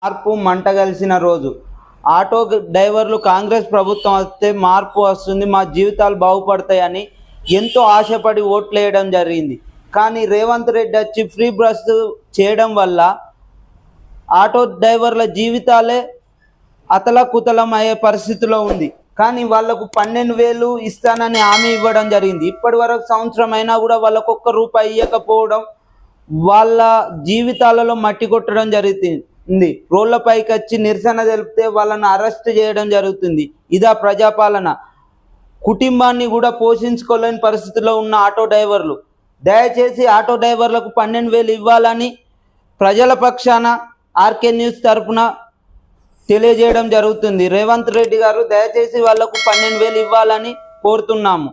మార్పు మంట కలిసిన రోజు. ఆటో డ్రైవర్లు కాంగ్రెస్ ప్రభుత్వం వస్తే మార్పు వస్తుంది, మా జీవితాలు బాగుపడతాయని ఎంతో ఆశపడి ఓట్లు వేయడం జరిగింది. కానీ రేవంత్ రెడ్డి వచ్చి ఫ్రీ బస్ చేయడం వల్ల ఆటో డ్రైవర్ల జీవితాలే అతలకుతలం అయ్యే పరిస్థితిలో ఉంది. కానీ వాళ్లకు 12,000 ఇస్తానని హామీ ఇవ్వడం జరిగింది. ఇప్పటి వరకు సంవత్సరం అయినా కూడా వాళ్ళకు ఒక్క రూపాయి ఇవ్వకపోవడం వాళ్ళ జీవితాలలో మట్టి కొట్టడం జరుగుతుంది. రోడ్లపైకి వచ్చి నిరసన తెలిపితే వాళ్ళని అరెస్ట్ చేయడం జరుగుతుంది. ఇదా ప్రజాపాలన? కుటుంబాన్ని కూడా పోషించుకోలేని పరిస్థితిలో ఉన్న ఆటో డ్రైవర్లు, దయచేసి ఆటో డ్రైవర్లకు 12,000 ఇవ్వాలని ప్రజల పక్షాన ఆర్కే న్యూస్ తరఫున తెలియజేయడం జరుగుతుంది. రేవంత్ రెడ్డి గారు దయచేసి వాళ్లకు 12,000 ఇవ్వాలని కోరుతున్నాము.